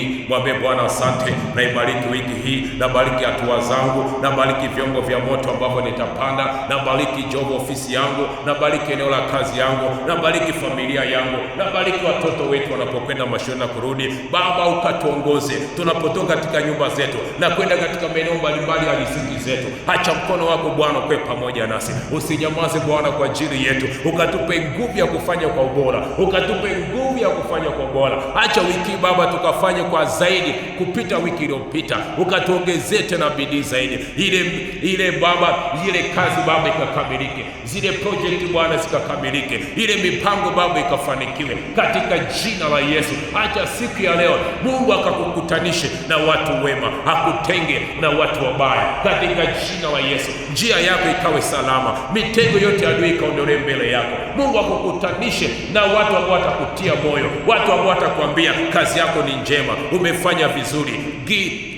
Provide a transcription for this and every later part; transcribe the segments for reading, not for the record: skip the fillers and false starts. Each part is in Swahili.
hii. Mwambie Bwana asante, naibariki wiki hii, nabariki hatua zangu, nabariki vyombo vya moto ambavyo nitapanda, nabariki job ofisi yangu, nabariki eneo la kazi yangu, nabariki familia yangu, nabariki watoto wetu wanapokwenda mashule na kurudi. Baba, ukatuongoze tunapotoka katika nyumba zetu na kwenda katika maeneo mbalimbali ya riziki zetu. Acha mkono wako Bwana uwe pamoja nasi, usinyamaze Bwana kwa ajili yetu, ukatupe nguvu ya kufanya kwa ubora, ukatupe nguvu ya kufanya kwa ubora. Acha wiki Baba tukafanye kwa zaidi kupita wiki iliyopita, ukatuongezee tena bidii zaidi, ile Baba, ile kazi Baba ikakamilike, zile project Bwana zikakamilike, ile mipango Baba ikafanikiwe katika jina la Yesu. Acha siku ya leo Mungu akakukutanishe na watu wema, akutenge na watu wabaya katika jina la Yesu. Njia yako ikawe salama, mitego yote adui ikaondolewe mbele yako. Mungu akukutanishe na watu ambao watakutia moyo, watu ambao watakwambia kazi yako ni njema, umefanya vizuri,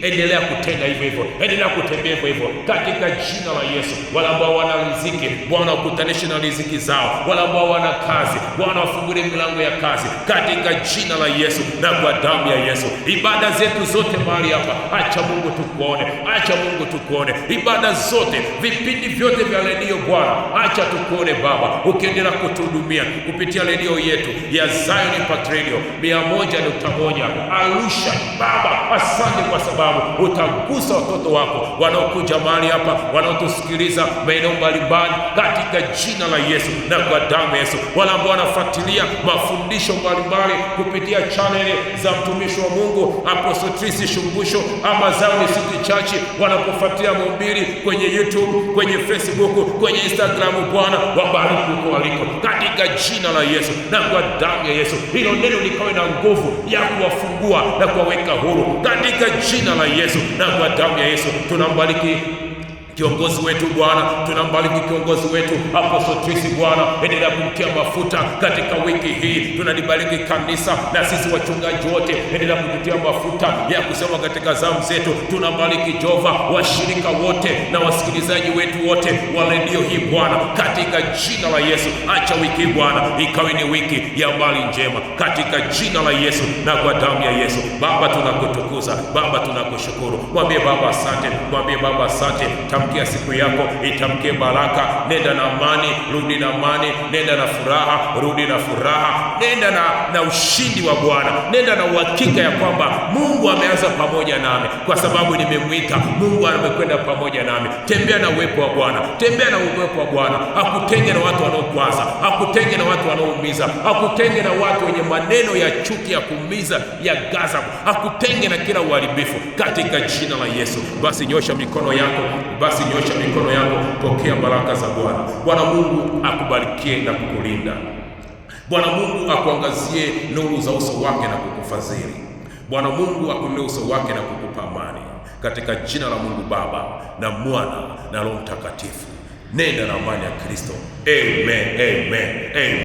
endelea kutenda hivyo hivyo, endelea kutembea hivyo hivyo katika jina la Yesu. Wale ambao wana riziki Bwana wakutanishe na riziki zao, wale ambao wana kazi Bwana wafungulie milango ya kazi katika jina la Yesu na kwa damu ya Yesu. Ibada zetu zote mahali hapa, acha Mungu tukuone, acha Mungu tukuone. Ibada zote, vipindi vyote vya redio Bwana, acha tukuone Baba, ukiendelea kutuhudumia kupitia redio yetu ya Zion Impact Radio 101.1 Arusha. Baba, asante kwa sababu utagusa watoto wako wanaokuja mahali hapa, wanaotusikiliza maeneo mbalimbali katika jina la Yesu na kwa damu ya Yesu. Wale ambao wanafuatilia mafundisho mbalimbali kupitia chaneli za mtumishi wa Mungu Apostle Trisi Shumbusho ama Zion City Church, wanapofuatilia mahubiri kwenye YouTube, kwenye Facebook, kwenye Instagram, Bwana wabariki huko waliko katika jina la Yesu na kwa damu ya Yesu. Hilo neno likawe na nguvu ya kuwafungua na kuwaweka huru katika jina la Yesu na kwa damu ya Yesu. Tunambariki kiongozi wetu Bwana, tunambariki kiongozi wetu Apostle Trisi Bwana, endelea kumtia mafuta katika wiki hii. Tunalibariki kanisa na sisi wachungaji wote, endelea kututia mafuta ya kusema katika zamu zetu. Tunambariki Jehova washirika wote na wasikilizaji wetu wote wa redio hii Bwana, katika jina la Yesu. Acha wiki Bwana ikawe ni wiki ya mali njema katika jina la Yesu na kwa damu ya Yesu. Baba, tunakutukuza Baba, tunakushukuru. Mwambie Baba asante, mwambie Baba asante. Tamkia siku yako, itamkie baraka. Nenda na amani, rudi na amani. Nenda na furaha, rudi na furaha. Nenda na ushindi wa Bwana. Nenda na uhakika ya kwamba Mungu ameanza pamoja nami, kwa sababu nimemwita. Mungu amekwenda pamoja nami. Tembea na uwepo wa Bwana, tembea na uwepo wa Bwana. Akutenge na watu wanaokwaza, akutenge na watu wanaoumiza, akutenge na watu wenye maneno ya chuki, ya kuumiza, ya gaza, akutenge na kila uharibifu katika jina la Yesu. Basi nyosha mikono yako, nyosha mikono yako, pokea baraka za Bwana. Bwana Mungu akubarikie na kukulinda. Bwana Mungu akuangazie nuru za uso wake na kukufadhili. Bwana Mungu akuinulie uso wake na kukupa amani, katika jina la Mungu Baba na Mwana na Roho Mtakatifu. Nenda na amani ya Kristo. Amen, amen, amen.